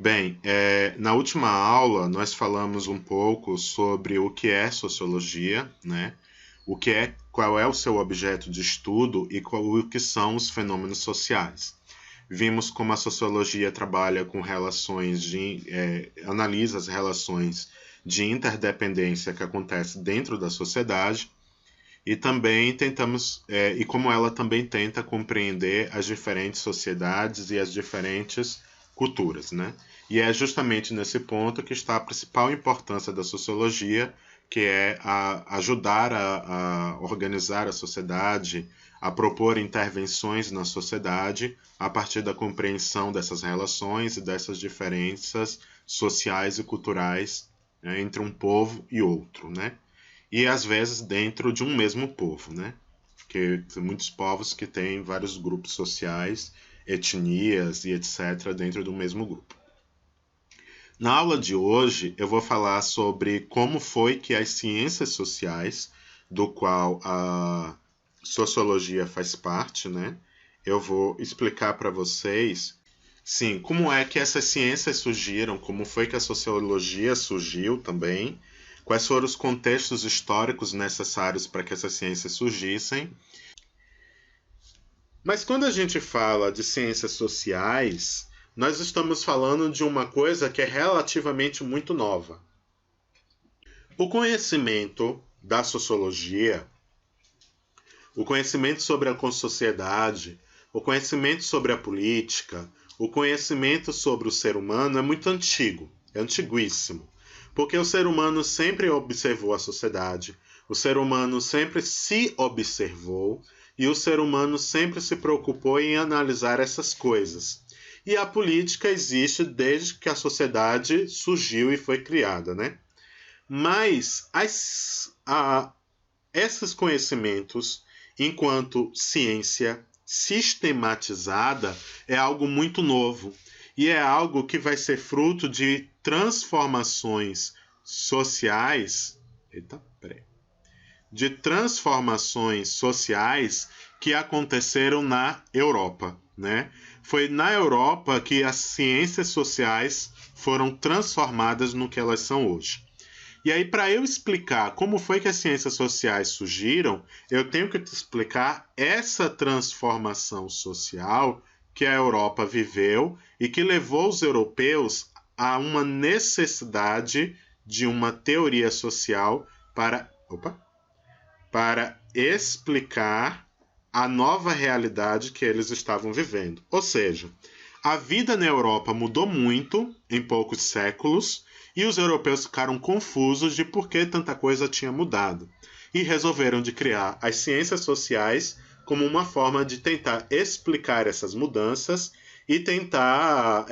Bem, na última aula nós falamos um pouco sobre o que é sociologia, né? Qual é o seu objeto de estudo e o que são os fenômenos sociais. Vimos como a sociologia trabalha com analisa as relações de interdependência que acontece dentro da sociedade e também e como ela também tenta compreender as diferentes sociedades e as diferentes culturas, né? E é justamente nesse ponto que está a principal importância da sociologia, que é ajudar a organizar a sociedade, a propor intervenções na sociedade a partir da compreensão dessas relações e dessas diferenças sociais e culturais, né, entre um povo e outro, né? E às vezes dentro de um mesmo povo, né? Porque tem muitos povos que têm vários grupos sociais, etnias e etc. dentro do mesmo grupo. Na aula de hoje eu vou falar sobre como foi que as ciências sociais, do qual a sociologia faz parte, né? Eu vou explicar para vocês, sim, como é que essas ciências surgiram, como foi que a sociologia surgiu também, quais foram os contextos históricos necessários para que essas ciências surgissem. Mas quando a gente fala de ciências sociais, nós estamos falando de uma coisa que é relativamente muito nova. O conhecimento da sociologia, o conhecimento sobre a sociedade, o conhecimento sobre a política, o conhecimento sobre o ser humano é muito antigo, é antiguíssimo. Porque o ser humano sempre observou a sociedade, o ser humano sempre se observou e o ser humano sempre se preocupou em analisar essas coisas. E a política existe desde que a sociedade surgiu e foi criada, né? Mas esses conhecimentos, enquanto ciência sistematizada, é algo muito novo. E é algo que vai ser fruto de transformações sociais. De transformações sociais que aconteceram na Europa, né? Foi na Europa que as ciências sociais foram transformadas no que elas são hoje. E aí, para eu explicar como foi que as ciências sociais surgiram, eu tenho que te explicar essa transformação social que a Europa viveu e que levou os europeus a uma necessidade de uma teoria social para explicar a nova realidade que eles estavam vivendo. Ou seja, a vida na Europa mudou muito em poucos séculos e os europeus ficaram confusos de por que tanta coisa tinha mudado e resolveram de criar as ciências sociais como uma forma de tentar explicar essas mudanças e tentar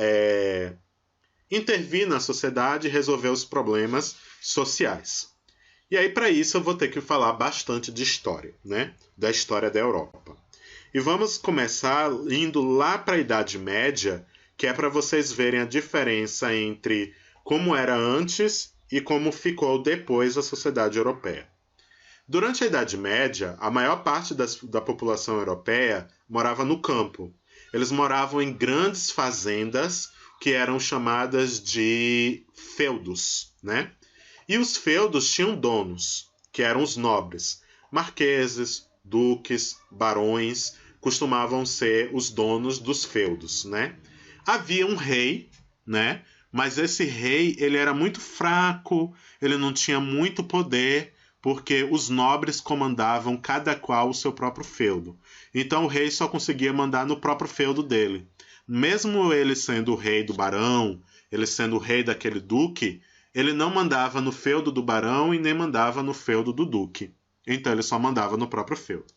intervir na sociedade e resolver os problemas sociais. E aí, para isso, eu vou ter que falar bastante de história, né? Da história da Europa. E vamos começar indo lá para a Idade Média, que é para vocês verem a diferença entre como era antes e como ficou depois a sociedade europeia. Durante a Idade Média, a maior parte da população europeia morava no campo. Eles moravam em grandes fazendas que eram chamadas de feudos, né? E os feudos tinham donos, que eram os nobres. Marqueses, duques, barões costumavam ser os donos dos feudos, né? Havia um rei, né? Mas esse rei, ele era muito fraco, ele não tinha muito poder, porque os nobres comandavam cada qual o seu próprio feudo. Então o rei só conseguia mandar no próprio feudo dele. Mesmo ele sendo o rei do barão, ele sendo o rei daquele duque, ele não mandava no feudo do barão e nem mandava no feudo do duque. Então ele só mandava no próprio feudo.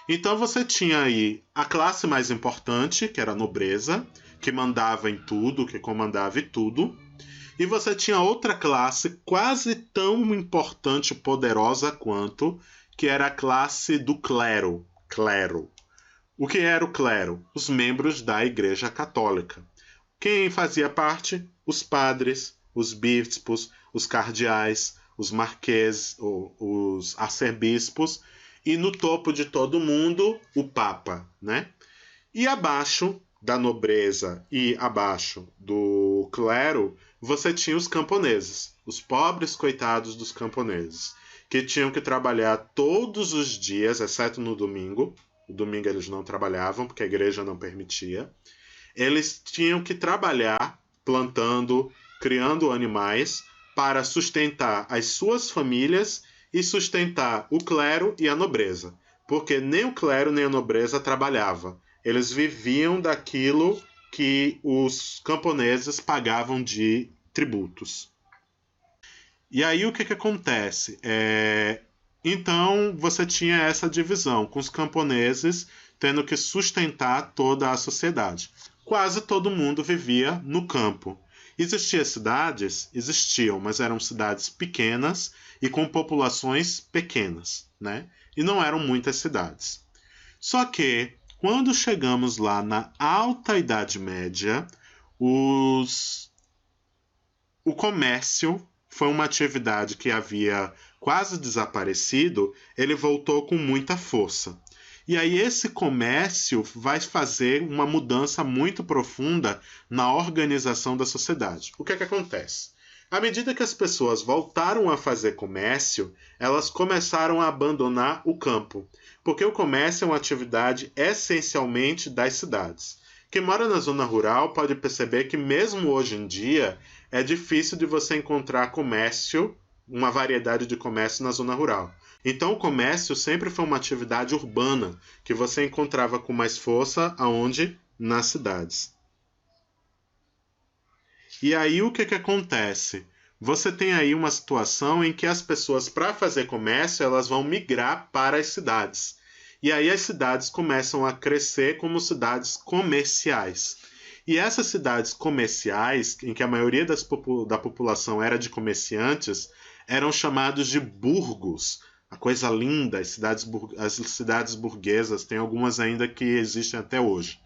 Então você tinha aí a classe mais importante, que era a nobreza, que mandava em tudo, que comandava em tudo. E você tinha outra classe quase tão importante e poderosa quanto, que era a classe do clero. O que era o clero? Os membros da Igreja Católica. Quem fazia parte? Os padres, os bispos, os cardeais, os marqueses, os arcebispos e no topo de todo mundo, o Papa, né? E abaixo da nobreza e abaixo o clero, você tinha os camponeses, os pobres coitados dos camponeses, que tinham que trabalhar todos os dias, exceto no domingo. O domingo eles não trabalhavam, porque a igreja não permitia. Eles tinham que trabalhar plantando, criando animais, para sustentar as suas famílias e sustentar o clero e a nobreza. Porque nem o clero nem a nobreza trabalhava. Eles viviam daquilo que os camponeses pagavam de tributos. E aí o que acontece? Então você tinha essa divisão, com os camponeses tendo que sustentar toda a sociedade. Quase todo mundo vivia no campo. Existiam cidades? Existiam, mas eram cidades pequenas e com populações pequenas, né? E não eram muitas cidades. Só que, quando chegamos lá na Alta Idade Média, o comércio foi uma atividade que havia quase desaparecido, ele voltou com muita força. E aí esse comércio vai fazer uma mudança muito profunda na organização da sociedade. O que acontece? À medida que as pessoas voltaram a fazer comércio, elas começaram a abandonar o campo, porque o comércio é uma atividade essencialmente das cidades. Quem mora na zona rural pode perceber que mesmo hoje em dia é difícil de você encontrar comércio, uma variedade de comércio na zona rural. Então o comércio sempre foi uma atividade urbana, que você encontrava com mais força aonde? Nas cidades. E aí o que acontece? Você tem aí uma situação em que as pessoas, para fazer comércio, elas vão migrar para as cidades. E aí as cidades começam a crescer como cidades comerciais. E essas cidades comerciais, em que a maioria da população era de comerciantes, eram chamados de burgos. A coisa linda, as cidades burguesas, tem algumas ainda que existem até hoje.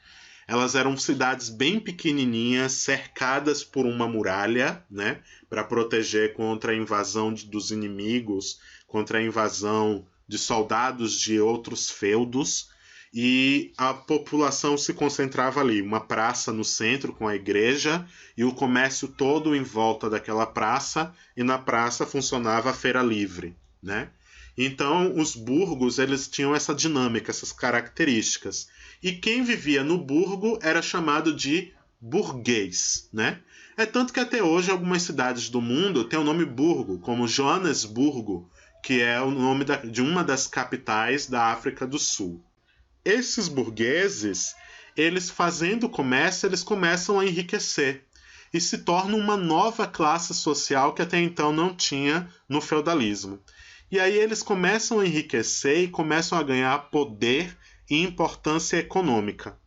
Elas eram cidades bem pequenininhas, cercadas por uma muralha, né, para proteger contra a invasão dos inimigos, contra a invasão de soldados de outros feudos. E a população se concentrava ali, uma praça no centro com a igreja e o comércio todo em volta daquela praça, e na praça funcionava a feira livre, né? Então, os burgos, eles tinham essa dinâmica, essas características. E quem vivia no burgo era chamado de burguês, né? É tanto que até hoje algumas cidades do mundo têm o nome burgo, como Joanesburgo, que é o nome de uma das capitais da África do Sul. Esses burgueses, eles fazendo comércio, eles começam a enriquecer e se tornam uma nova classe social que até então não tinha no feudalismo. E aí eles começam a enriquecer e começam a ganhar poder e importância econômica.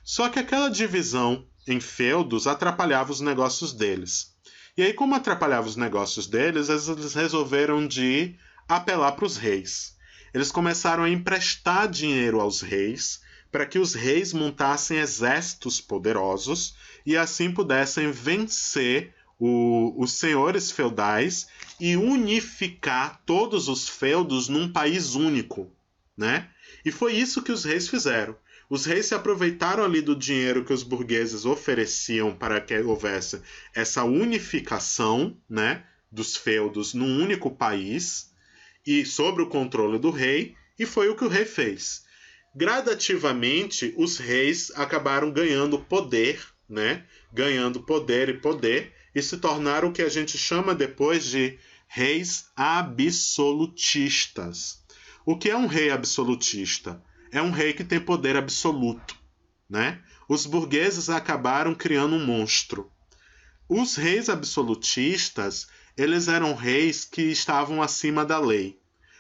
Só que aquela divisão em feudos atrapalhava os negócios deles. E aí, como atrapalhava os negócios deles, eles resolveram de apelar para os reis. Eles começaram a emprestar dinheiro aos reis para que os reis montassem exércitos poderosos e assim pudessem vencer os senhores feudais e unificar todos os feudos num país único, né? E foi isso que os reis fizeram. Os reis se aproveitaram ali do dinheiro que os burgueses ofereciam para que houvesse essa unificação, né, dos feudos num único país e sob o controle do rei, e foi o que o rei fez. Gradativamente, os reis acabaram ganhando poder, né? Ganhando poder e se tornaram o que a gente chama depois de reis absolutistas. O que é um rei absolutista? É um rei que tem poder absoluto, né? Os burgueses acabaram criando um monstro. Os reis absolutistas, eles eram reis que estavam acima da lei,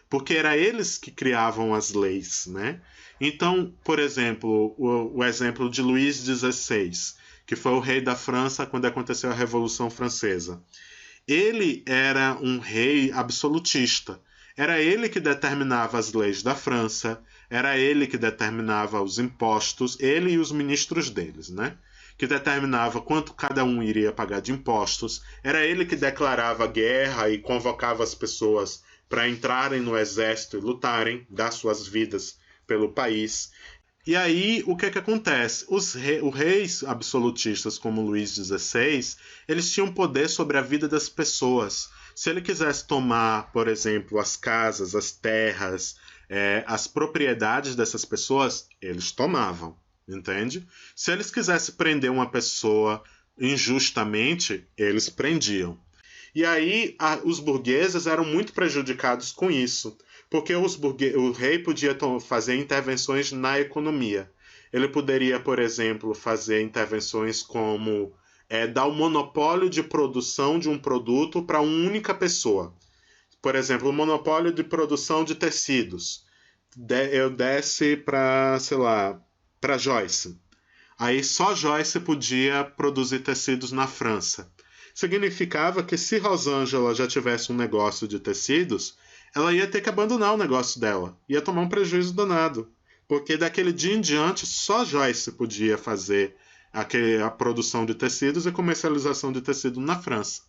porque era eles que criavam as leis, né? Então, por exemplo, o exemplo de Luís XVI, que foi o rei da França quando aconteceu a Revolução Francesa. Ele era um rei absolutista. Era ele que determinava as leis da França, era ele que determinava os impostos, ele e os ministros deles, né? Que determinava quanto cada um iria pagar de impostos. Era ele que declarava guerra e convocava as pessoas para entrarem no exército e lutarem, dar suas vidas pelo país. E aí, o que é que acontece? Os reis absolutistas, como Luís XVI, eles tinham poder sobre a vida das pessoas. Se ele quisesse tomar, por exemplo, as casas, as terras, as propriedades dessas pessoas, eles tomavam, entende? Se eles quisessem prender uma pessoa injustamente, eles prendiam. E aí, os burgueses eram muito prejudicados com isso, porque o rei podia fazer intervenções na economia. Ele poderia, por exemplo, fazer intervenções como dar o monopólio de produção de um produto para uma única pessoa. Por exemplo, o monopólio de produção de tecidos. Eu desse para, sei lá, para Joyce. Aí só Joyce podia produzir tecidos na França. Significava que se Rosângela já tivesse um negócio de tecidos, ela ia ter que abandonar o negócio dela. Ia tomar um prejuízo danado. Porque daquele dia em diante, só Joyce podia fazer a produção de tecidos e comercialização de tecido na França.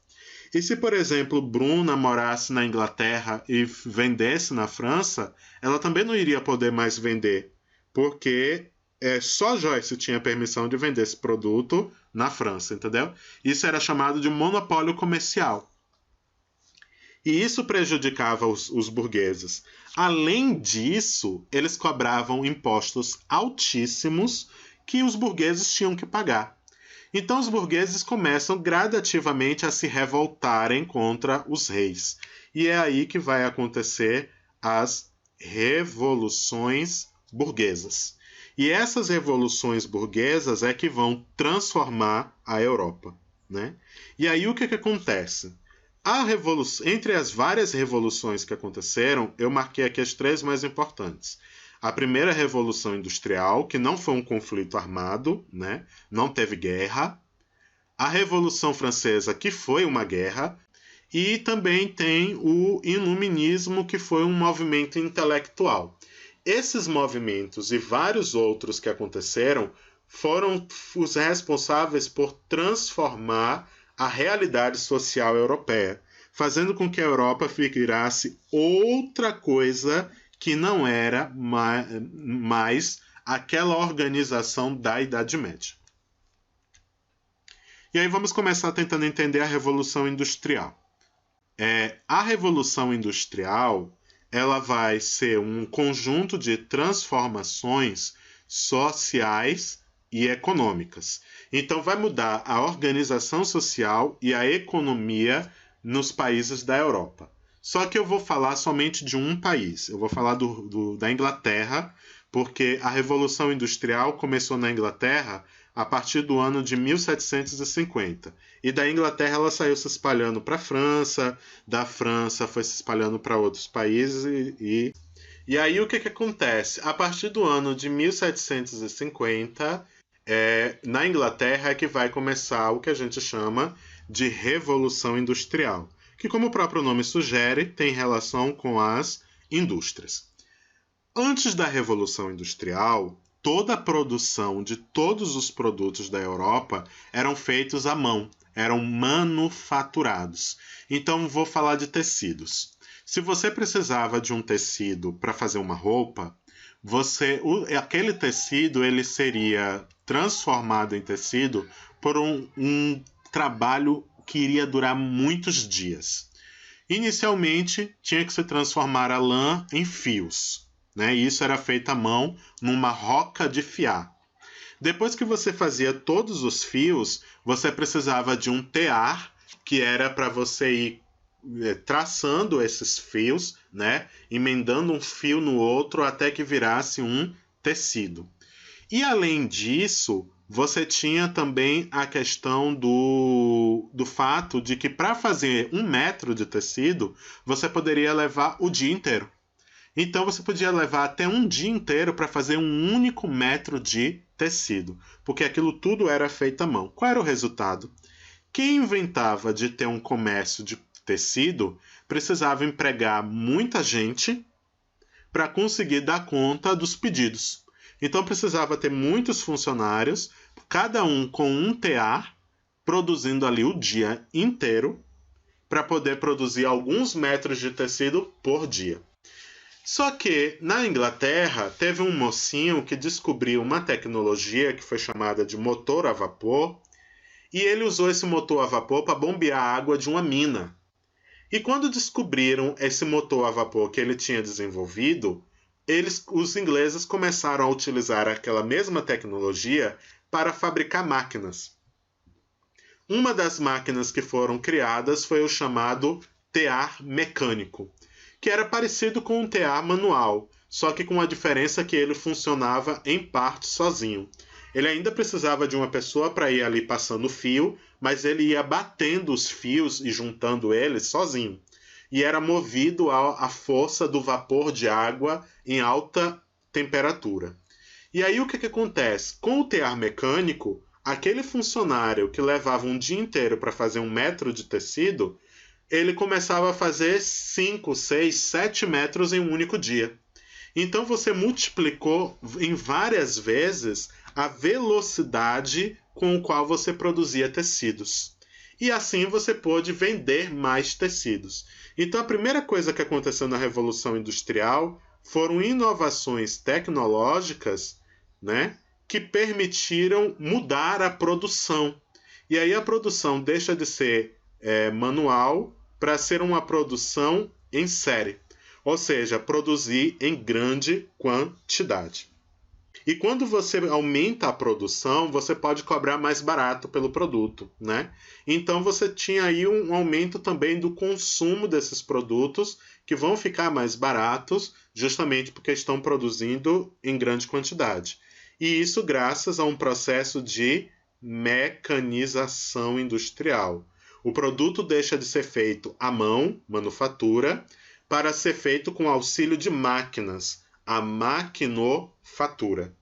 E se, por exemplo, Bruna morasse na Inglaterra e vendesse na França, ela também não iria poder mais vender. Porque só Joyce tinha permissão de vender esse produto na França, entendeu? Isso era chamado de monopólio comercial. E isso prejudicava os burgueses. Além disso, eles cobravam impostos altíssimos que os burgueses tinham que pagar. Então os burgueses começam gradativamente a se revoltarem contra os reis. E é aí que vai acontecer as revoluções burguesas. E essas revoluções burguesas é que vão transformar a Europa, né? E aí o que acontece? Entre as várias revoluções que aconteceram, eu marquei aqui as 3 mais importantes. A primeira Revolução Industrial, que não foi um conflito armado, né? Não teve guerra. A Revolução Francesa, que foi uma guerra. E também tem o Iluminismo, que foi um movimento intelectual. Esses movimentos e vários outros que aconteceram foram os responsáveis por transformar a realidade social europeia, fazendo com que a Europa virasse outra coisa que não era mais aquela organização da Idade Média. E aí vamos começar tentando entender a Revolução Industrial. A Revolução Industrial ela vai ser um conjunto de transformações sociais e econômicas. Então vai mudar a organização social e a economia nos países da Europa. Só que eu vou falar somente de um país. Eu vou falar da Inglaterra, porque a Revolução Industrial começou na Inglaterra a partir do ano de 1750. E da Inglaterra ela saiu se espalhando para a França, da França foi se espalhando para outros países e aí o que acontece? A partir do ano de 1750, na Inglaterra é que vai começar o que a gente chama de Revolução Industrial, que, como o próprio nome sugere, tem relação com as indústrias. Antes da Revolução Industrial, toda a produção de todos os produtos da Europa eram feitos à mão, eram manufaturados. Então, vou falar de tecidos. Se você precisava de um tecido para fazer uma roupa, aquele tecido ele seria transformado em tecido por um trabalho que iria durar muitos dias. Inicialmente, tinha que se transformar a lã em fios, né? E isso era feito à mão numa roca de fiar. Depois que você fazia todos os fios, você precisava de um tear, que era para você ir traçando esses fios, né? Emendando um fio no outro até que virasse um tecido. E além disso, você tinha também a questão do fato de que para fazer 1 metro de tecido, você poderia levar o dia inteiro. Então você podia levar até um dia inteiro para fazer 1 único metro de tecido, porque aquilo tudo era feito à mão. Qual era o resultado? Quem inventava de ter um comércio de tecido precisava empregar muita gente para conseguir dar conta dos pedidos. Então precisava ter muitos funcionários, cada um com um tear, produzindo ali o dia inteiro para poder produzir alguns metros de tecido por dia. Só que na Inglaterra teve um mocinho que descobriu uma tecnologia que foi chamada de motor a vapor, e ele usou esse motor a vapor para bombear a água de uma mina. E quando descobriram esse motor a vapor que ele tinha desenvolvido, os ingleses começaram a utilizar aquela mesma tecnologia para fabricar máquinas. Uma das máquinas que foram criadas foi o chamado tear mecânico, que era parecido com um tear manual, só que com a diferença que ele funcionava em parte sozinho. Ele ainda precisava de uma pessoa para ir ali passando o fio, mas ele ia batendo os fios e juntando eles sozinho. E era movido à força do vapor de água em alta temperatura. E aí o que acontece? Com o tear mecânico, aquele funcionário que levava um dia inteiro para fazer 1 metro de tecido, ele começava a fazer 5, 6, 7 metros em um único dia. Então você multiplicou em várias vezes a velocidade com a qual você produzia tecidos. E assim você pôde vender mais tecidos. Então a primeira coisa que aconteceu na Revolução Industrial foram inovações tecnológicas, né, que permitiram mudar a produção. E aí a produção deixa de ser manual para ser uma produção em série. Ou seja, produzir em grande quantidade. E quando você aumenta a produção, você pode cobrar mais barato pelo produto, né? Então você tinha aí um aumento também do consumo desses produtos, que vão ficar mais baratos, justamente porque estão produzindo em grande quantidade. E isso graças a um processo de mecanização industrial. O produto deixa de ser feito à mão, manufatura, para ser feito com auxílio de máquinas, a maquinofatura.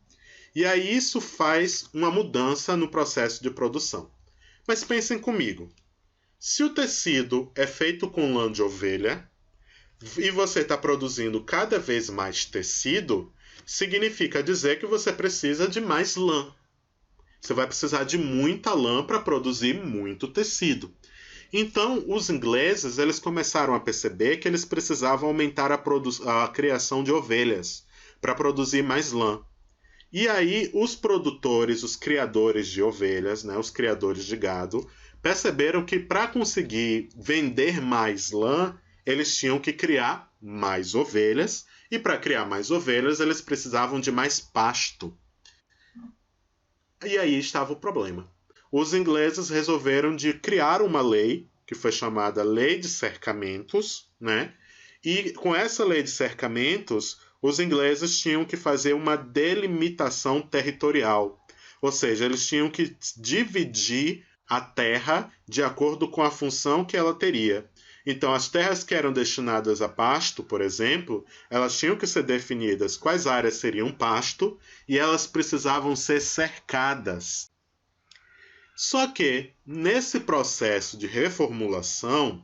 E aí isso faz uma mudança no processo de produção. Mas pensem comigo, se o tecido é feito com lã de ovelha e você está produzindo cada vez mais tecido, significa dizer que você precisa de mais lã. Você vai precisar de muita lã para produzir muito tecido. Então, os ingleses eles começaram a perceber que eles precisavam aumentar a criação de ovelhas para produzir mais lã. E aí, os produtores, os criadores de ovelhas, né, os criadores de gado, perceberam que para conseguir vender mais lã, eles tinham que criar mais ovelhas, e para criar mais ovelhas, eles precisavam de mais pasto. E aí estava o problema. Os ingleses resolveram de criar uma lei, que foi chamada Lei de Cercamentos, né? E com essa lei de cercamentos, os ingleses tinham que fazer uma delimitação territorial. Ou seja, eles tinham que dividir a terra de acordo com a função que ela teria. Então, as terras que eram destinadas a pasto, por exemplo, elas tinham que ser definidas quais áreas seriam pasto e elas precisavam ser cercadas. Só que, nesse processo de reformulação,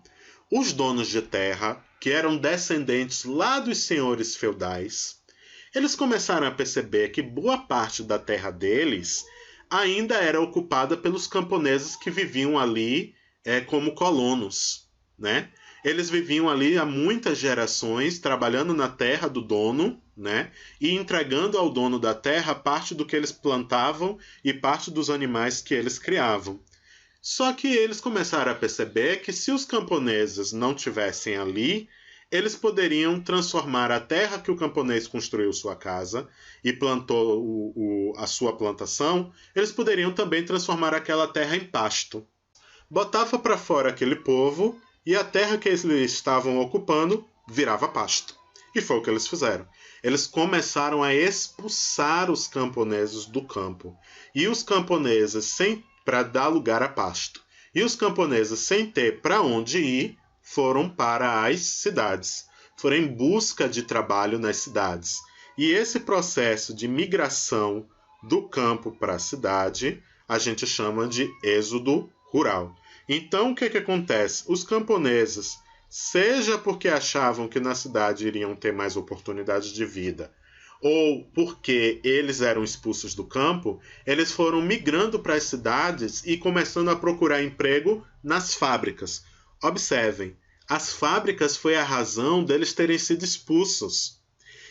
os donos de terra, que eram descendentes lá dos senhores feudais, eles começaram a perceber que boa parte da terra deles ainda era ocupada pelos camponeses que viviam ali como colonos, né? Eles viviam ali há muitas gerações trabalhando na terra do dono, né? E entregando ao dono da terra parte do que eles plantavam e parte dos animais que eles criavam. Só que eles começaram a perceber que se os camponeses não tivessem ali, eles poderiam transformar a terra que o camponês construiu sua casa e plantou a sua plantação, eles poderiam também transformar aquela terra em pasto. Botava para fora aquele povo e a terra que eles estavam ocupando virava pasto. E foi o que eles fizeram. Eles começaram a expulsar os camponeses do campo. E os camponeses para dar lugar a pasto. E os camponeses, sem ter para onde ir, foram para as cidades. Foram em busca de trabalho nas cidades. E esse processo de migração do campo para a cidade, a gente chama de êxodo rural. Então, o que acontece? Os camponeses, seja porque achavam que na cidade iriam ter mais oportunidades de vida, ou porque eles eram expulsos do campo, eles foram migrando para as cidades e começando a procurar emprego nas fábricas. Observem, as fábricas foi a razão deles terem sido expulsos.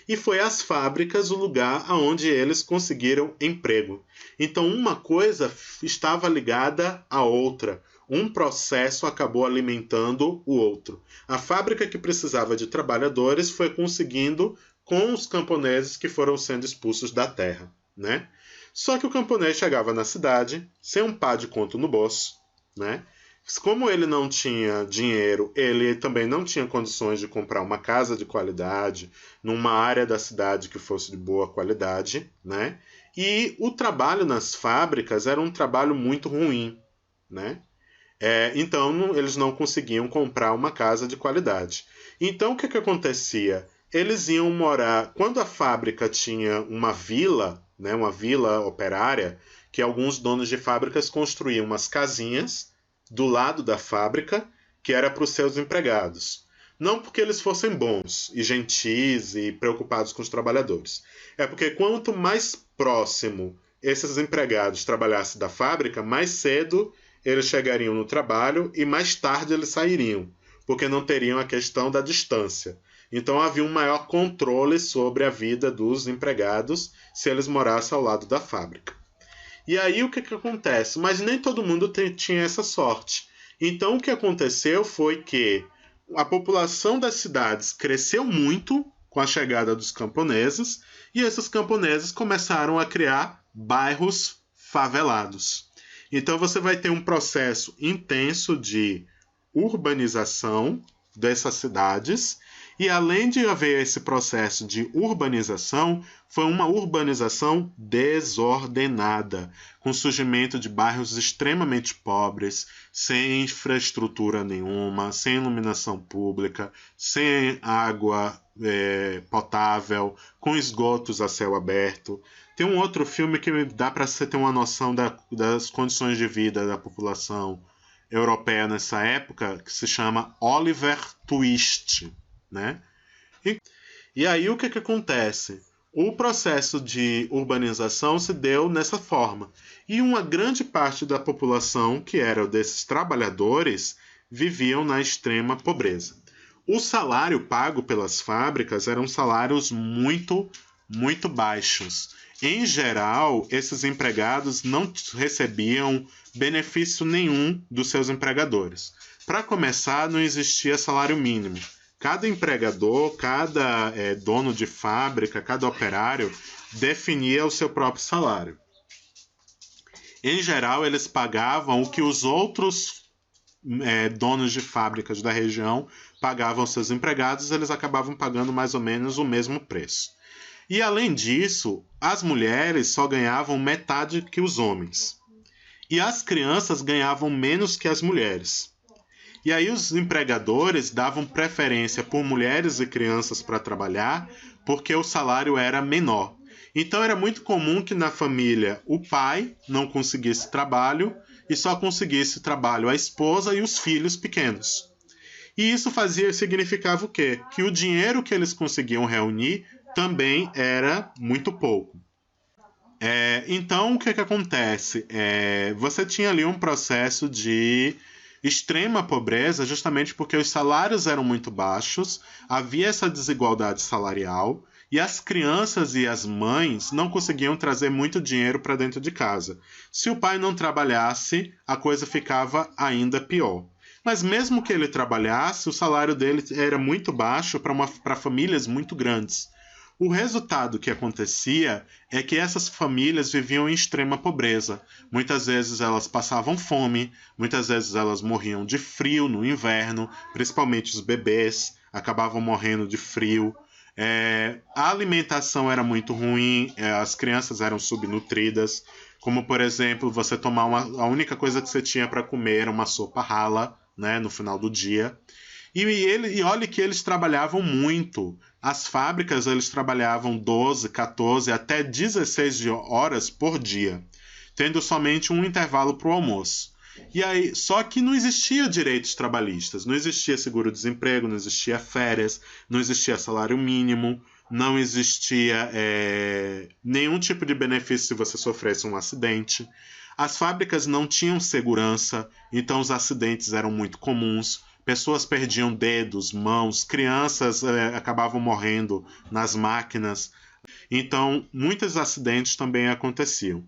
e foi as fábricas o lugar onde eles conseguiram emprego. Então uma coisa estava ligada à outra. Um processo acabou alimentando o outro. A fábrica que precisava de trabalhadores foi conseguindo com os camponeses que foram sendo expulsos da terra, né? Só que o camponês chegava na cidade sem um pá de conto no bolso, né? Como ele não tinha dinheiro, ele também não tinha condições de comprar uma casa de qualidade, numa área da cidade que fosse de boa qualidade, né? E o trabalho nas fábricas era um trabalho muito ruim, né? Então eles não conseguiam comprar uma casa de qualidade. Então o que acontecia? Eles iam morar... Quando a fábrica tinha uma vila, né, uma vila operária, que alguns donos de fábricas construíam umas casinhas do lado da fábrica, que era para os seus empregados. Não porque eles fossem bons e gentis e preocupados com os trabalhadores. É porque quanto mais próximo esses empregados trabalhassem da fábrica, mais cedo eles chegariam no trabalho e mais tarde eles sairiam, porque não teriam a questão da distância. Então havia um maior controle sobre a vida dos empregados se eles morassem ao lado da fábrica. E aí o que acontece? Mas nem todo mundo tinha essa sorte. Então o que aconteceu foi que a população das cidades cresceu muito com a chegada dos camponeses, e esses camponeses começaram a criar bairros favelados. Então você vai ter um processo intenso de urbanização dessas cidades, e além de haver esse processo de urbanização, foi uma urbanização desordenada, com surgimento de bairros extremamente pobres, sem infraestrutura nenhuma, sem iluminação pública, sem água potável, com esgotos a céu aberto. Tem um outro filme que dá para você ter uma noção das condições de vida da população europeia nessa época, que se chama Oliver Twist, né? E aí o que acontece? O processo de urbanização se deu nessa forma. E uma grande parte da população, que era desses trabalhadores, viviam na extrema pobreza. O salário pago pelas fábricas eram salários muito, muito baixos. Em geral, esses empregados não recebiam benefício nenhum dos seus empregadores. Para começar, não existia salário mínimo. Cada empregador, cada dono de fábrica, cada operário definia o seu próprio salário. Em geral, eles pagavam o que os outros donos de fábricas da região pagavam seus empregados, eles acabavam pagando mais ou menos o mesmo preço. E além disso, as mulheres só ganhavam metade que os homens. E as crianças ganhavam menos que as mulheres. E aí os empregadores davam preferência por mulheres e crianças para trabalhar, porque o salário era menor. Então era muito comum que na família o pai não conseguisse trabalho e só conseguisse trabalho a esposa e os filhos pequenos. E isso significava o quê? Que o dinheiro que eles conseguiam reunir também era muito pouco. Então o que acontece? Você tinha ali um processo de extrema pobreza, justamente porque os salários eram muito baixos, havia essa desigualdade salarial e as crianças e as mães não conseguiam trazer muito dinheiro para dentro de casa. Se o pai não trabalhasse, a coisa ficava ainda pior. Mas mesmo que ele trabalhasse, o salário dele era muito baixo para famílias muito grandes. O resultado que acontecia é que essas famílias viviam em extrema pobreza. Muitas vezes elas passavam fome, muitas vezes elas morriam de frio no inverno, principalmente os bebês acabavam morrendo de frio. A alimentação era muito ruim, as crianças eram subnutridas, como por exemplo, você tomar a única coisa que você tinha para comer era uma sopa rala, né, no final do dia. E olha que eles trabalhavam muito. As fábricas eles trabalhavam 12, 14, até 16 horas por dia, tendo somente um intervalo para o almoço. E aí, só que não existia direitos trabalhistas, não existia seguro-desemprego, não existia férias, não existia salário mínimo, não existia nenhum tipo de benefício se você sofresse um acidente. As fábricas não tinham segurança, então os acidentes eram muito comuns. pessoas perdiam dedos, mãos, crianças acabavam morrendo nas máquinas. Então, muitos acidentes também aconteciam.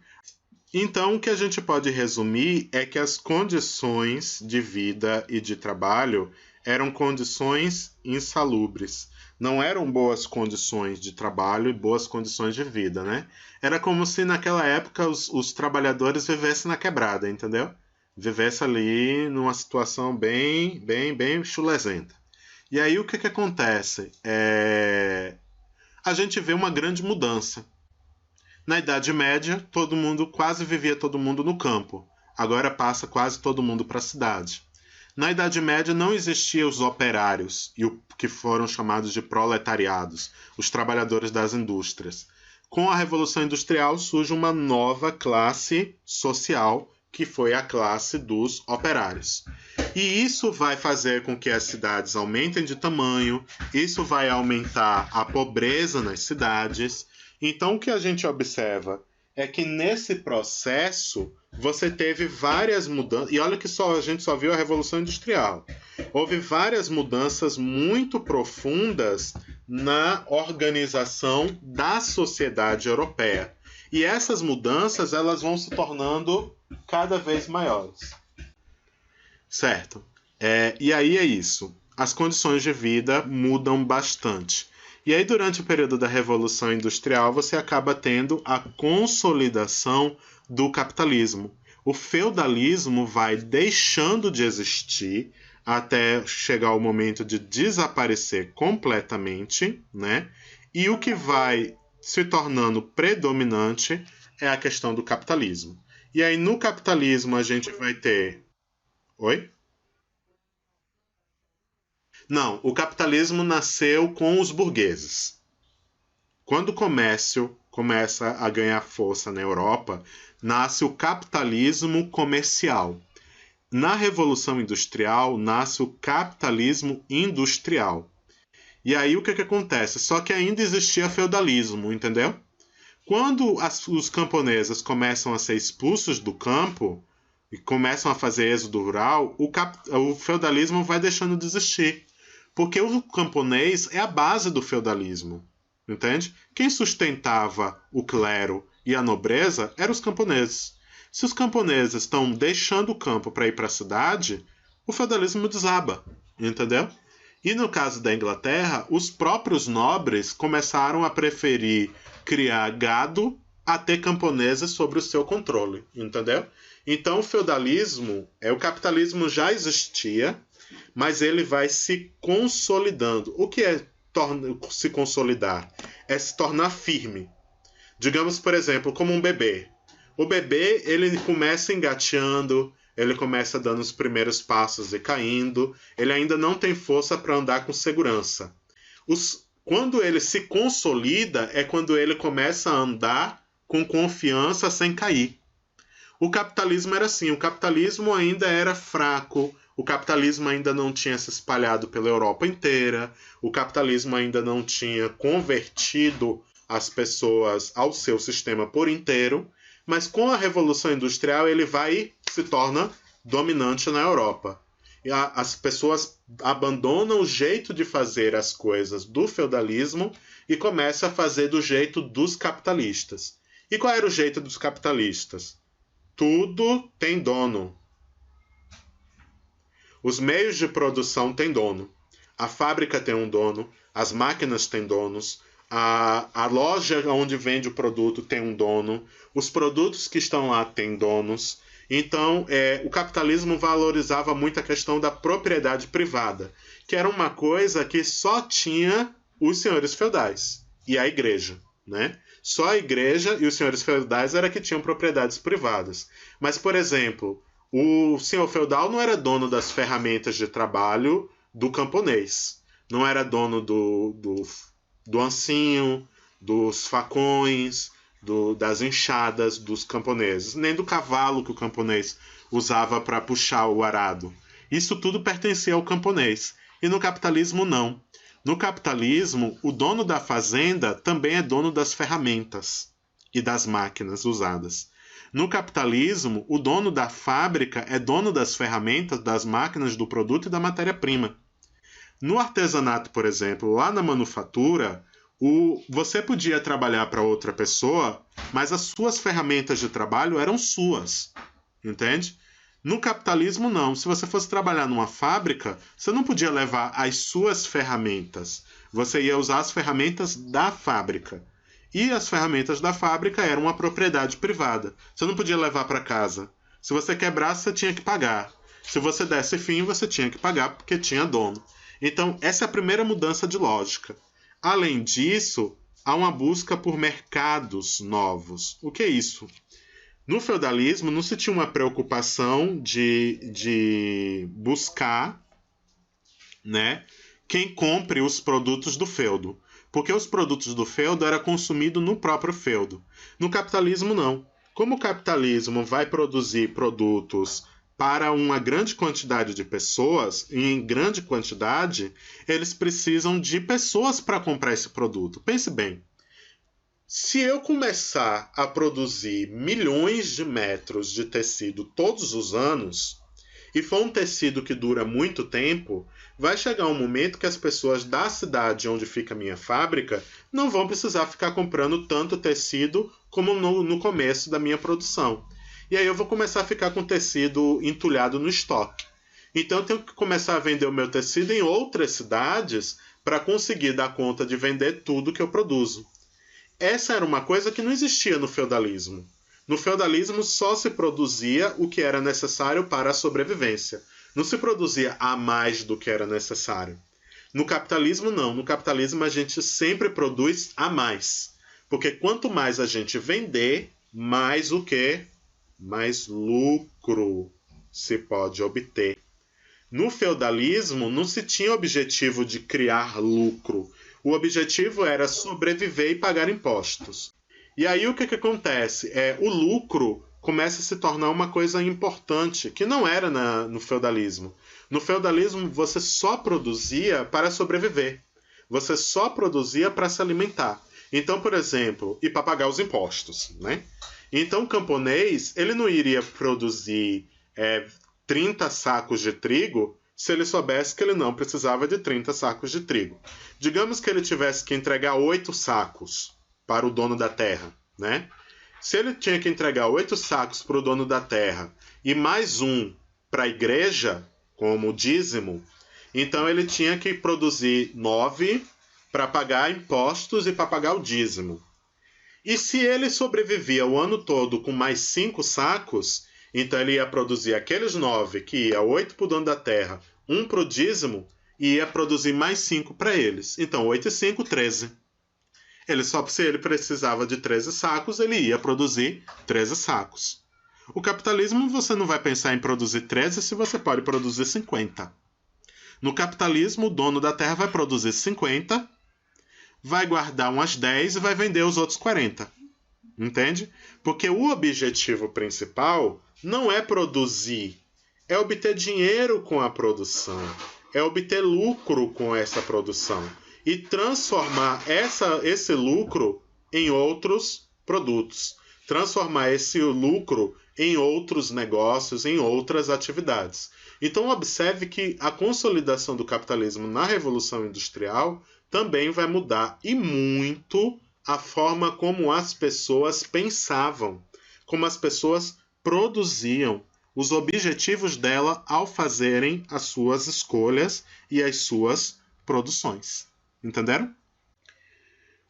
Então, o que a gente pode resumir é que as condições de vida e de trabalho eram condições insalubres. Não eram boas condições de trabalho e boas condições de vida, né? Era como se naquela época os trabalhadores vivessem na quebrada, entendeu? Vivesse ali numa situação bem chulesenta. E aí o que acontece? A gente vê uma grande mudança. Na Idade Média, quase vivia todo mundo no campo. Agora passa quase todo mundo para a cidade. Na Idade Média não existiam os operários, e o que foram chamados de proletariados, os trabalhadores das indústrias. Com a Revolução Industrial surge uma nova classe social, que foi a classe dos operários. E isso vai fazer com que as cidades aumentem de tamanho, isso vai aumentar a pobreza nas cidades. Então, o que a gente observa é que nesse processo você teve várias mudanças, e olha que a gente só viu a Revolução Industrial. Houve várias mudanças muito profundas na organização da sociedade europeia. E essas mudanças elas vão se tornando cada vez maiores. Certo? E aí é isso. As condições de vida mudam bastante. E aí, durante o período da Revolução Industrial, você acaba tendo a consolidação do capitalismo. O feudalismo vai deixando de existir até chegar o momento de desaparecer completamente, né? E o que vai se tornando predominante é a questão do capitalismo. E aí, no capitalismo, a gente vai ter... Oi? Não, o capitalismo nasceu com os burgueses. Quando o comércio começa a ganhar força na Europa, nasce o capitalismo comercial. Na Revolução Industrial, nasce o capitalismo industrial. E aí o que acontece? Só que ainda existia feudalismo, entendeu? Quando os camponeses começam a ser expulsos do campo e começam a fazer êxodo rural, o feudalismo vai deixando de existir. Porque o camponês é a base do feudalismo, entende? Quem sustentava o clero e a nobreza eram os camponeses. Se os camponeses estão deixando o campo para ir para a cidade, o feudalismo desaba, entendeu? E no caso da Inglaterra, os próprios nobres começaram a preferir criar gado a ter camponeses sob o seu controle, entendeu? Então o feudalismo, o capitalismo já existia, mas ele vai se consolidando. O que é se consolidar? É se tornar firme. Digamos, por exemplo, como um bebê. O bebê, ele começa engateando, ele começa dando os primeiros passos e caindo, ele ainda não tem força para andar com segurança. Quando ele se consolida, é quando ele começa a andar com confiança sem cair. O capitalismo era assim, o capitalismo ainda era fraco, o capitalismo ainda não tinha se espalhado pela Europa inteira, o capitalismo ainda não tinha convertido as pessoas ao seu sistema por inteiro, mas com a Revolução Industrial ele se torna dominante na Europa. E as pessoas abandonam o jeito de fazer as coisas do feudalismo e começam a fazer do jeito dos capitalistas. E qual era o jeito dos capitalistas? Tudo tem dono. Os meios de produção têm dono. A fábrica tem um dono, as máquinas têm donos, a loja onde vende o produto tem um dono, os produtos que estão lá têm donos. Então, o capitalismo valorizava muito a questão da propriedade privada, que era uma coisa que só tinha os senhores feudais e a igreja, né? Só a igreja e os senhores feudais era que tinham propriedades privadas. Mas, por exemplo, o senhor feudal não era dono das ferramentas de trabalho do camponês. Não era dono do ancinho, dos facões, das enxadas dos camponeses, nem do cavalo que o camponês usava para puxar o arado. Isso tudo pertencia ao camponês. E no capitalismo, não. No capitalismo, o dono da fazenda também é dono das ferramentas e das máquinas usadas. No capitalismo, o dono da fábrica é dono das ferramentas, das máquinas, do produto e da matéria-prima. No artesanato, por exemplo, lá na manufatura, você podia trabalhar para outra pessoa, mas as suas ferramentas de trabalho eram suas, entende? No capitalismo, não. Se você fosse trabalhar numa fábrica, você não podia levar as suas ferramentas. Você ia usar as ferramentas da fábrica. E as ferramentas da fábrica eram uma propriedade privada. Você não podia levar para casa. Se você quebrasse, você tinha que pagar. Se você desse fim, você tinha que pagar porque tinha dono. Então, essa é a primeira mudança de lógica. Além disso, há uma busca por mercados novos. O que é isso? No feudalismo, não se tinha uma preocupação de buscar, né, quem compre os produtos do feudo. Porque os produtos do feudo eram consumidos no próprio feudo. No capitalismo, não. Como o capitalismo vai produzir produtos para uma grande quantidade de pessoas, e em grande quantidade, eles precisam de pessoas para comprar esse produto. Pense bem. Se eu começar a produzir milhões de metros de tecido todos os anos, e for um tecido que dura muito tempo, vai chegar um momento que as pessoas da cidade onde fica a minha fábrica não vão precisar ficar comprando tanto tecido como no começo da minha produção. E aí eu vou começar a ficar com tecido entulhado no estoque. Então eu tenho que começar a vender o meu tecido em outras cidades para conseguir dar conta de vender tudo que eu produzo. Essa era uma coisa que não existia no feudalismo. No feudalismo só se produzia o que era necessário para a sobrevivência. Não se produzia a mais do que era necessário. No capitalismo, não. No capitalismo, a gente sempre produz a mais. Porque quanto mais a gente vender, mais o quê? Mais lucro se pode obter. No feudalismo, não se tinha objetivo de criar lucro. O objetivo era sobreviver e pagar impostos. E aí o que acontece? O lucro começa a se tornar uma coisa importante, que não era no feudalismo. No feudalismo, você só produzia para sobreviver. Você só produzia para se alimentar. Então, por exemplo, e para pagar os impostos, né? Então, o camponês, ele não iria produzir 30 sacos de trigo se ele soubesse que ele não precisava de 30 sacos de trigo. Digamos que ele tivesse que entregar 8 sacos para o dono da terra, né? Se ele tinha que entregar 8 sacos para o dono da terra e mais um para a igreja, como dízimo, então ele tinha que produzir 9 para pagar impostos e para pagar o dízimo. E se ele sobrevivia o ano todo com mais 5 sacos, então ele ia produzir aqueles 9, que ia 8 para o dono da terra, 1 para o dízimo, e ia produzir mais 5 para eles. Então 8 e 5, 13. Se ele precisava de 13 sacos, ele ia produzir 13 sacos. O capitalismo, você não vai pensar em produzir 13 se você pode produzir 50. No capitalismo, o dono da terra vai produzir 50, vai guardar umas 10 e vai vender os outros 40. Entende? Porque o objetivo principal não é produzir, é obter dinheiro com a produção, é obter lucro com essa produção e transformar esse lucro em outros produtos, transformar esse lucro em outros negócios, em outras atividades. Então observe que a consolidação do capitalismo na Revolução Industrial também vai mudar e muito a forma como as pessoas pensavam, como as pessoas produziam, os objetivos dela ao fazerem as suas escolhas e as suas produções. Entenderam?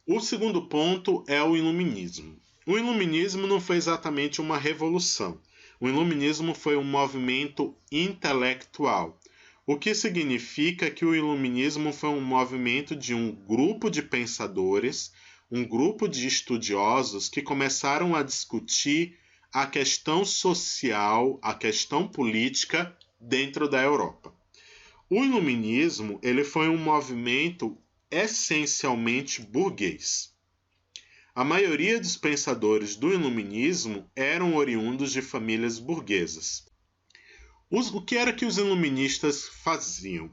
O segundo ponto é o iluminismo. O iluminismo não foi exatamente uma revolução. O iluminismo foi um movimento intelectual. O que significa que o iluminismo foi um movimento de um grupo de pensadores, um grupo de estudiosos que começaram a discutir a questão social, a questão política dentro da Europa. O iluminismo ele foi um movimento essencialmente burguês. A maioria dos pensadores do iluminismo eram oriundos de famílias burguesas. O que era que os iluministas faziam?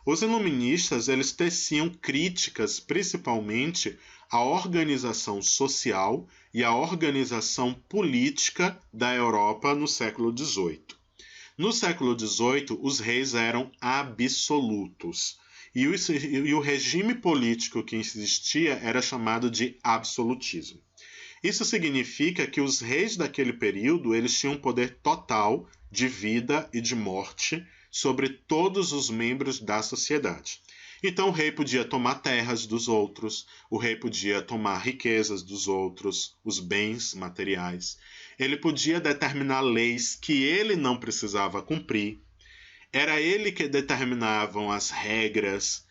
Os iluministas eles teciam críticas principalmente a organização social e a organização política da Europa no século XVIII. No século XVIII, os reis eram absolutos, e o regime político que existia era chamado de absolutismo. Isso significa que os reis daquele período eles tinham poder total de vida e de morte sobre todos os membros da sociedade. Então o rei podia tomar terras dos outros, o rei podia tomar riquezas dos outros, os bens materiais. Ele podia determinar leis que ele não precisava cumprir. Era ele que determinavam as regras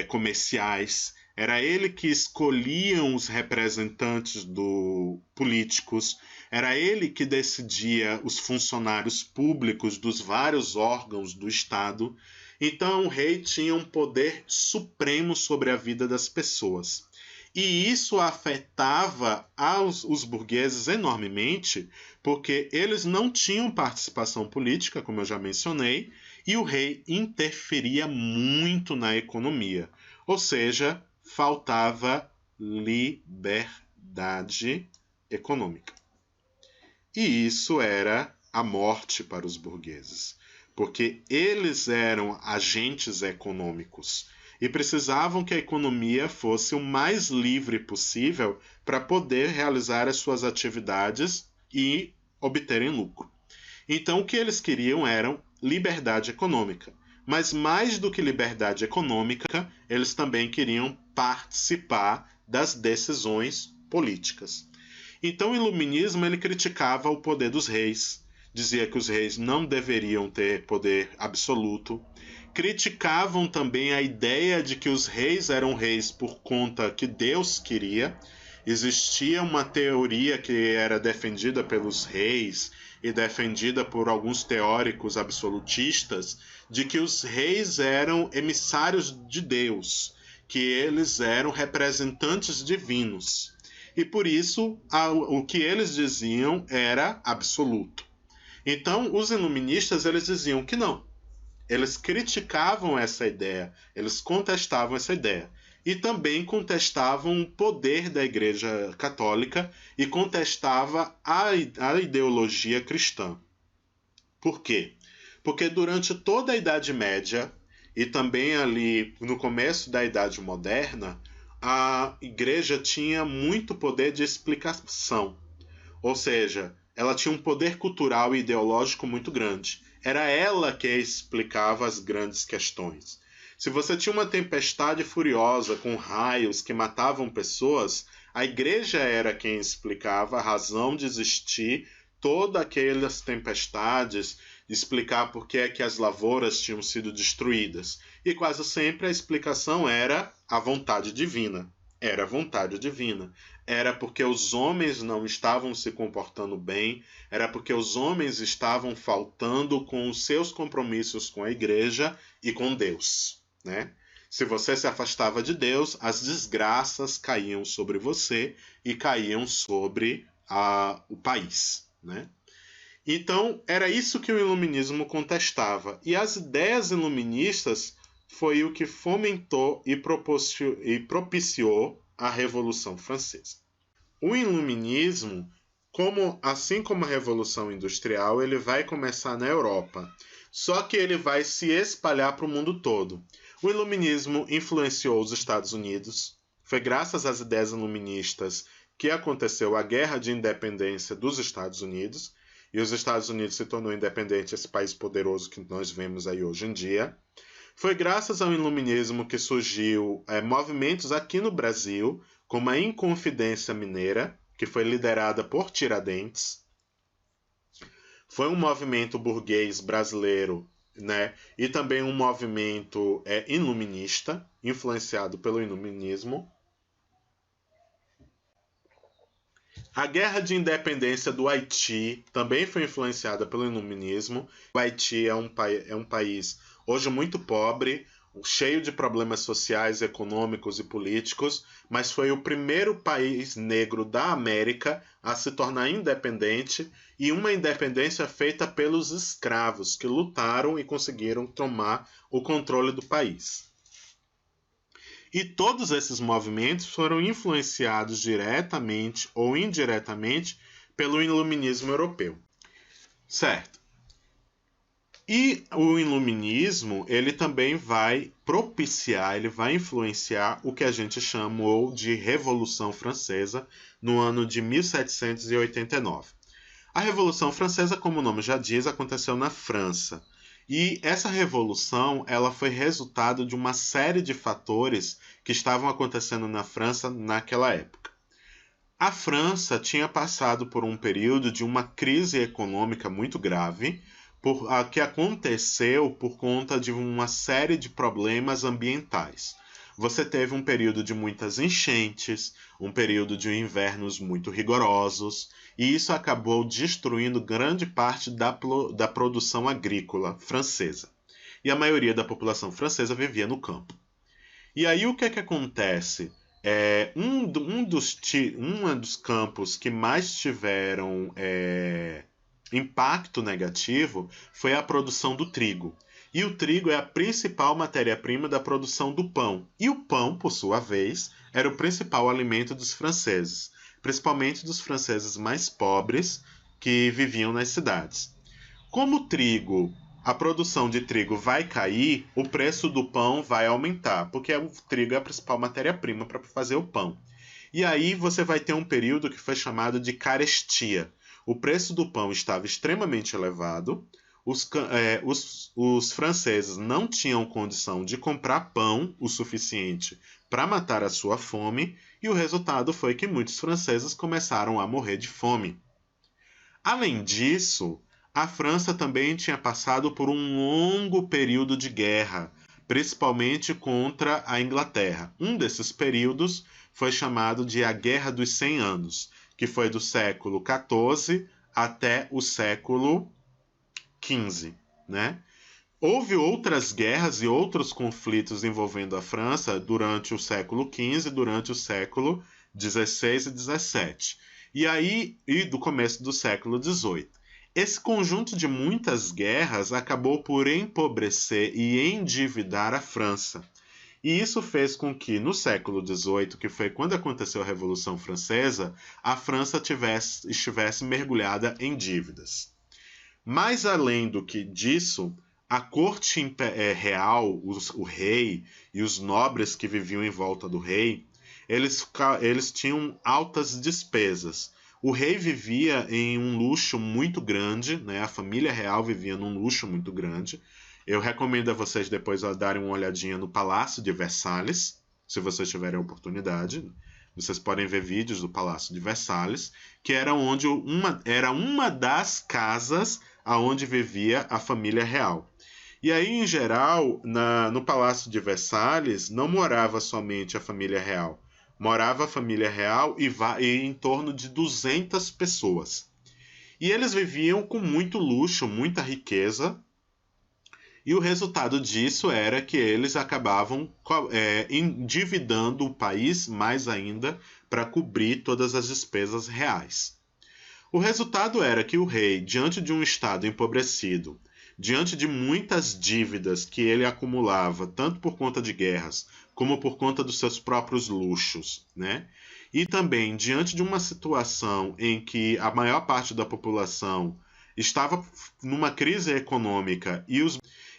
comerciais. Era ele que escolhia os representantes políticos. Era ele que decidia os funcionários públicos dos vários órgãos do Estado. Então o rei tinha um poder supremo sobre a vida das pessoas. E isso afetava os burgueses enormemente, porque eles não tinham participação política, como eu já mencionei, e o rei interferia muito na economia. Ou seja, faltava liberdade econômica. E isso era a morte para os burgueses, porque eles eram agentes econômicos e precisavam que a economia fosse o mais livre possível para poder realizar as suas atividades e obterem lucro. Então, o que eles queriam era liberdade econômica. Mas mais do que liberdade econômica, eles também queriam participar das decisões políticas. Então o iluminismo ele criticava o poder dos reis, dizia que os reis não deveriam ter poder absoluto, criticavam também a ideia de que os reis eram reis por conta que Deus queria. Existia uma teoria que era defendida pelos reis e defendida por alguns teóricos absolutistas de que os reis eram emissários de Deus, que eles eram representantes divinos. E por isso, o que eles diziam era absoluto. Então, os iluministas eles diziam que não. Eles criticavam essa ideia, eles contestavam essa ideia. E também contestavam o poder da Igreja Católica e contestava a ideologia cristã. Por quê? Porque durante toda a Idade Média e também ali no começo da Idade Moderna, a Igreja tinha muito poder de explicação. Ou seja, ela tinha um poder cultural e ideológico muito grande. Era ela que explicava as grandes questões. Se você tinha uma tempestade furiosa com raios que matavam pessoas, a igreja era quem explicava a razão de existir todas aquelas tempestades, explicar por que é que as lavouras tinham sido destruídas. E quase sempre a explicação era a vontade divina. Era a vontade divina. Era porque os homens não estavam se comportando bem, era porque os homens estavam faltando com os seus compromissos com a igreja e com Deus. Né? Se você se afastava de Deus, as desgraças caíam sobre você e caíam sobre o país. Né? Então, era isso que o iluminismo contestava. E as ideias iluministas foi o que fomentou e propiciou a Revolução Francesa. O iluminismo, assim como a Revolução Industrial, ele vai começar na Europa. Só que ele vai se espalhar para o mundo todo. O iluminismo influenciou os Estados Unidos. Foi graças às ideias iluministas que aconteceu a Guerra de Independência dos Estados Unidos. E os Estados Unidos se tornou independente, esse país poderoso que nós vemos aí hoje em dia. Foi graças ao iluminismo que surgiu movimentos aqui no Brasil, como a Inconfidência Mineira, que foi liderada por Tiradentes. Foi um movimento burguês brasileiro, né? E também um movimento iluminista, influenciado pelo iluminismo. A Guerra de Independência do Haiti também foi influenciada pelo iluminismo. O Haiti é um país hoje muito pobre, cheio de problemas sociais, econômicos e políticos, mas foi o primeiro país negro da América a se tornar independente, e uma independência feita pelos escravos, que lutaram e conseguiram tomar o controle do país. E todos esses movimentos foram influenciados diretamente ou indiretamente pelo iluminismo europeu. Certo. E o iluminismo, ele também vai propiciar, ele vai influenciar o que a gente chamou de Revolução Francesa no ano de 1789. A Revolução Francesa, como o nome já diz, aconteceu na França. E essa revolução, ela foi resultado de uma série de fatores que estavam acontecendo na França naquela época. A França tinha passado por um período de uma crise econômica muito grave, que aconteceu por conta de uma série de problemas ambientais. Você teve um período de muitas enchentes, um período de invernos muito rigorosos, e isso acabou destruindo grande parte da produção agrícola francesa. E a maioria da população francesa vivia no campo. E aí o que é que acontece? Um dos campos que mais tiveram impacto negativo foi a produção do trigo. E o trigo é a principal matéria-prima da produção do pão. E o pão, por sua vez, era o principal alimento dos franceses, principalmente dos franceses mais pobres que viviam nas cidades. Como o trigo, a produção de trigo vai cair, o preço do pão vai aumentar, porque o trigo é a principal matéria-prima para fazer o pão. E aí você vai ter um período que foi chamado de carestia. O preço do pão estava extremamente elevado, os franceses não tinham condição de comprar pão o suficiente para matar a sua fome, e o resultado foi que muitos franceses começaram a morrer de fome. Além disso, a França também tinha passado por um longo período de guerra, principalmente contra a Inglaterra. Um desses períodos foi chamado de a Guerra dos 100 Anos, que foi do século XIV até o século XV, né? Houve outras guerras e outros conflitos envolvendo a França durante o século XV, durante o século XVI e XVII, e do começo do século XVIII. Esse conjunto de muitas guerras acabou por empobrecer e endividar a França. E isso fez com que, no século XVIII, que foi quando aconteceu a Revolução Francesa, a França estivesse mergulhada em dívidas. Mais além do que disso, a corte real, o rei e os nobres que viviam em volta do rei, eles tinham altas despesas. O rei vivia em um luxo muito grande, né? A família real vivia num luxo muito grande. Eu recomendo a vocês depois darem uma olhadinha no Palácio de Versalhes, se vocês tiverem a oportunidade. Vocês podem ver vídeos do Palácio de Versalhes, que era uma das casas aonde vivia a família real. E aí, em geral, no Palácio de Versalhes, não morava somente a família real. Morava a família real e em torno de 200 pessoas. E eles viviam com muito luxo, muita riqueza. E o resultado disso era que eles acabavam endividando o país mais ainda para cobrir todas as despesas reais. O resultado era que o rei, diante de um estado empobrecido, diante de muitas dívidas que ele acumulava, tanto por conta de guerras, como por conta dos seus próprios luxos, né? E também diante de uma situação em que a maior parte da população estava numa crise econômica e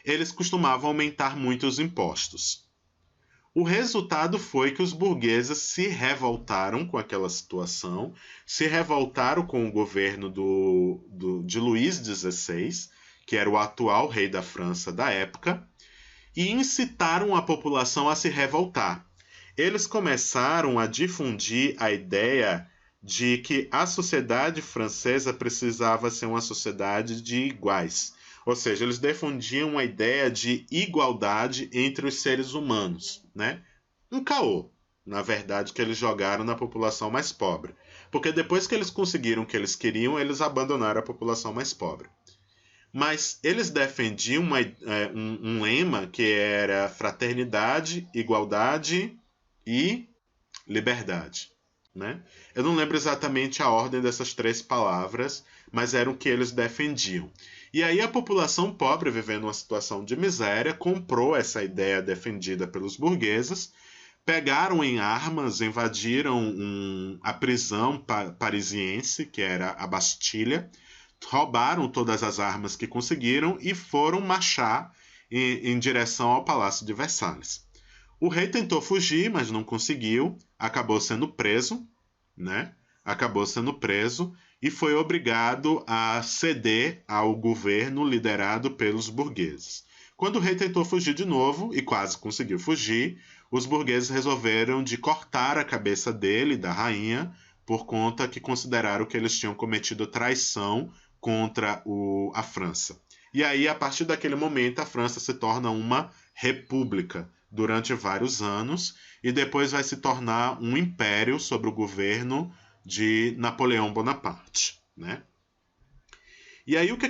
eles costumavam aumentar muito os impostos. O resultado foi que os burgueses se revoltaram com aquela situação, se revoltaram com o governo de Luís XVI, que era o atual rei da França da época, e incitaram a população a se revoltar. Eles começaram a difundir a ideia de que a sociedade francesa precisava ser uma sociedade de iguais. Ou seja, eles defendiam a ideia de igualdade entre os seres humanos, né? Um caô, na verdade, que eles jogaram na população mais pobre. Porque depois que eles conseguiram o que eles queriam, eles abandonaram a população mais pobre. Mas eles defendiam um lema que era fraternidade, igualdade e liberdade, né? Eu não lembro exatamente a ordem dessas três palavras, mas era o que eles defendiam. E aí a população pobre, vivendo uma situação de miséria, comprou essa ideia defendida pelos burgueses, pegaram em armas, invadiram a prisão parisiense, que era a Bastilha, roubaram todas as armas que conseguiram e foram marchar em direção ao Palácio de Versalhes. O rei tentou fugir, mas não conseguiu, acabou sendo preso, né? Acabou sendo preso e foi obrigado a ceder ao governo liderado pelos burgueses. Quando o rei tentou fugir de novo, e quase conseguiu fugir, os burgueses resolveram de cortar a cabeça dele, da rainha, por conta que consideraram que eles tinham cometido traição contra a França. E aí, a partir daquele momento, a França se torna uma república durante vários anos e depois vai se tornar um império sob o governo de Napoleão Bonaparte, né? E aí o que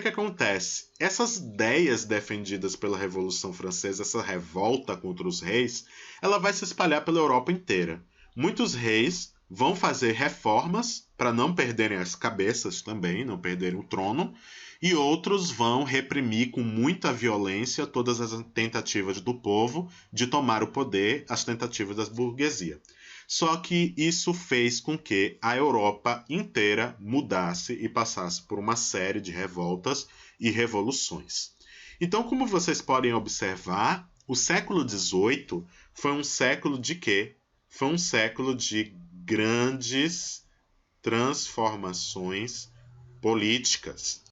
acontece? Essas ideias defendidas pela Revolução Francesa, essa revolta contra os reis, ela vai se espalhar pela Europa inteira. Muitos reis vão fazer reformas para não perderem as cabeças também, não perderem o trono, e outros vão reprimir com muita violência todas as tentativas do povo de tomar o poder, as tentativas da burguesia. Só que isso fez com que a Europa inteira mudasse e passasse por uma série de revoltas e revoluções. Então, como vocês podem observar, o século XVIII foi um século de quê? Foi um século de grandes transformações políticas.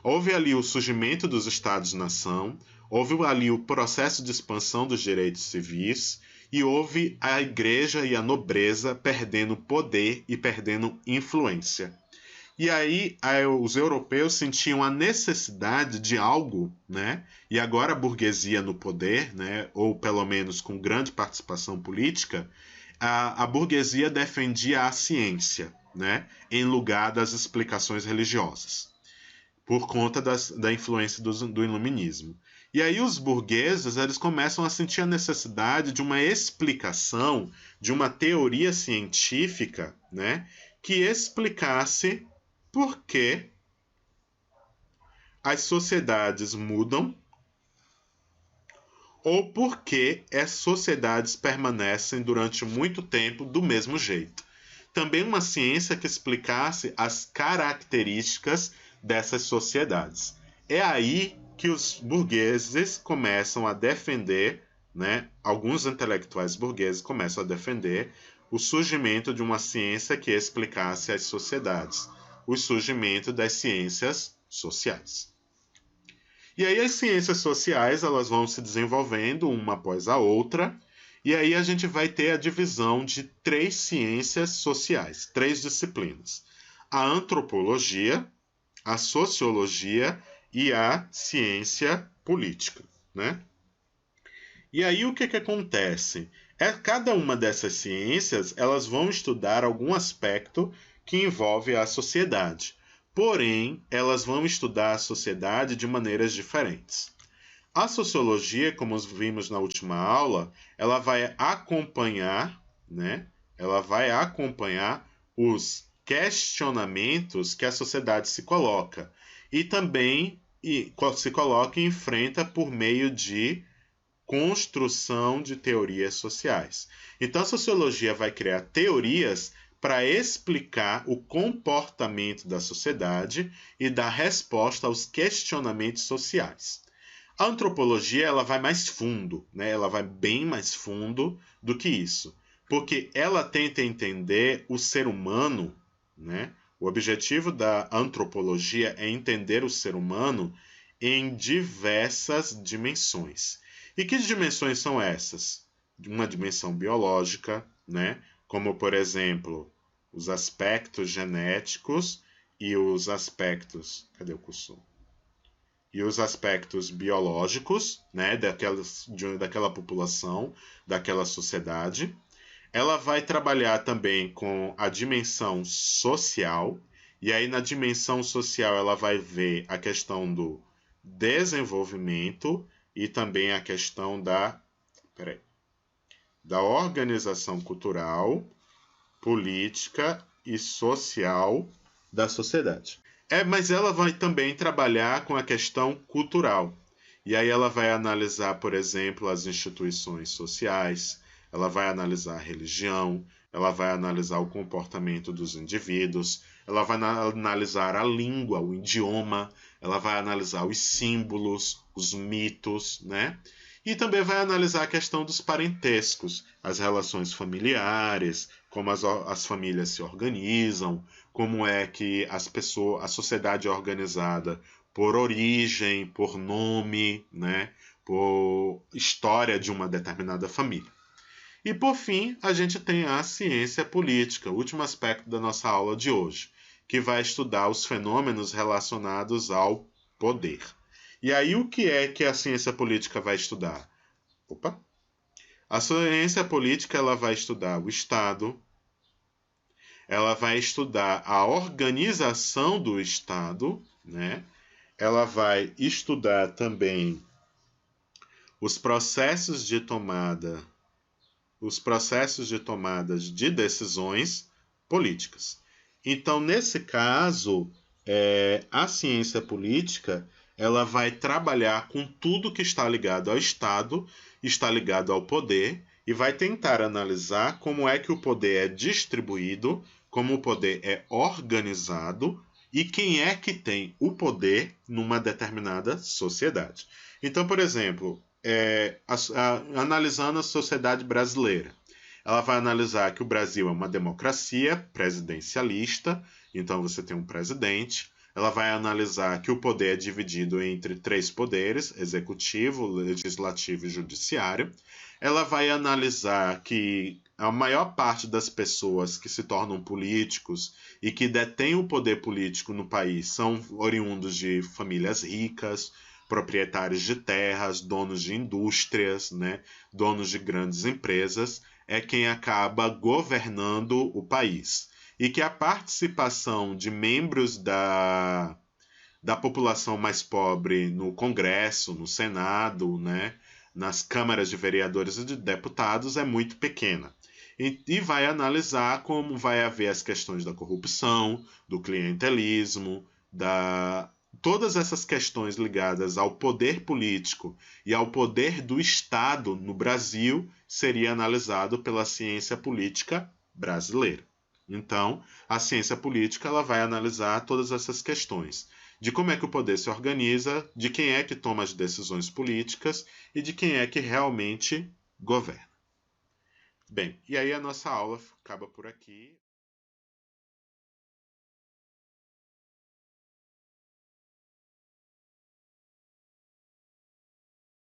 Houve ali o surgimento dos Estados-nação, houve ali o processo de expansão dos direitos civis, e houve a igreja e a nobreza perdendo poder e perdendo influência. E aí os europeus sentiam a necessidade de algo, né? E agora a burguesia no poder, né? Ou pelo menos com grande participação política, a burguesia defendia a ciência, né? Em lugar das explicações religiosas, por conta da influência do iluminismo. E aí os burgueses eles começam a sentir a necessidade de uma explicação, de uma teoria científica, né, que explicasse por que as sociedades mudam ou por que as sociedades permanecem durante muito tempo do mesmo jeito. Também uma ciência que explicasse as características dessas sociedades. É aí que os burgueses começam a defender, né, alguns intelectuais burgueses começam a defender o surgimento de uma ciência que explicasse as sociedades, o surgimento das ciências sociais. E aí as ciências sociais elas vão se desenvolvendo uma após a outra, e aí a gente vai ter a divisão de 3 ciências sociais, 3 disciplinas: a antropologia, a sociologia e a ciência política, né? E aí o que acontece? Cada uma dessas ciências elas vão estudar algum aspecto que envolve a sociedade. Porém, elas vão estudar a sociedade de maneiras diferentes. A sociologia, como vimos na última aula, ela vai acompanhar, né? Ela vai acompanhar os questionamentos que a sociedade se coloca e também se coloca e enfrenta por meio de construção de teorias sociais. Então a sociologia vai criar teorias para explicar o comportamento da sociedade e dar resposta aos questionamentos sociais. A antropologia ela vai mais fundo, né? Ela vai bem mais fundo do que isso, porque ela tenta entender o ser humano, né? O objetivo da antropologia é entender o ser humano em diversas dimensões. E que dimensões são essas? Uma dimensão biológica, né? Como, por exemplo, os aspectos genéticos e os aspectos... Cadê o cursor? E os aspectos biológicos, né? Daquela população, daquela sociedade. Ela vai trabalhar também com a dimensão social, e aí na dimensão social ela vai ver a questão do desenvolvimento e também a questão da organização cultural, política e social da sociedade. Mas ela vai também trabalhar com a questão cultural. E aí ela vai analisar, por exemplo, as instituições sociais, ela vai analisar a religião, ela vai analisar o comportamento dos indivíduos, ela vai analisar a língua, o idioma, ela vai analisar os símbolos, os mitos, né? E também vai analisar a questão dos parentescos, as relações familiares, como as famílias se organizam, como é que a sociedade é organizada por origem, por nome, né? Por história de uma determinada família. E por fim, a gente tem a ciência política, o último aspecto da nossa aula de hoje, que vai estudar os fenômenos relacionados ao poder. E aí o que é que a ciência política vai estudar? Opa! A ciência política ela vai estudar o Estado, ela vai estudar a organização do Estado, né? Ela vai estudar também os processos de tomada de decisões políticas. Então, nesse caso, a ciência política ela vai trabalhar com tudo que está ligado ao Estado, está ligado ao poder, e vai tentar analisar como é que o poder é distribuído, como o poder é organizado e quem é que tem o poder numa determinada sociedade. Então, por exemplo, analisando a sociedade brasileira, ela vai analisar que o Brasil é uma democracia presidencialista, então você tem um presidente. Ela vai analisar que o poder é dividido entre 3 poderes, executivo, legislativo e judiciário. Ela vai analisar que a maior parte das pessoas que se tornam políticos e que detêm o poder político no país são oriundos de famílias ricas, proprietários de terras, donos de indústrias, né, donos de grandes empresas, é quem acaba governando o país. E que a participação de membros da população mais pobre no Congresso, no Senado, né, nas câmaras de vereadores e de deputados é muito pequena. E vai analisar como vai haver as questões da corrupção, do clientelismo, todas essas questões ligadas ao poder político e ao poder do Estado no Brasil seria analisado pela ciência política brasileira. Então, a ciência política ela vai analisar todas essas questões de como é que o poder se organiza, de quem é que toma as decisões políticas e de quem é que realmente governa. Bem, e aí a nossa aula acaba por aqui.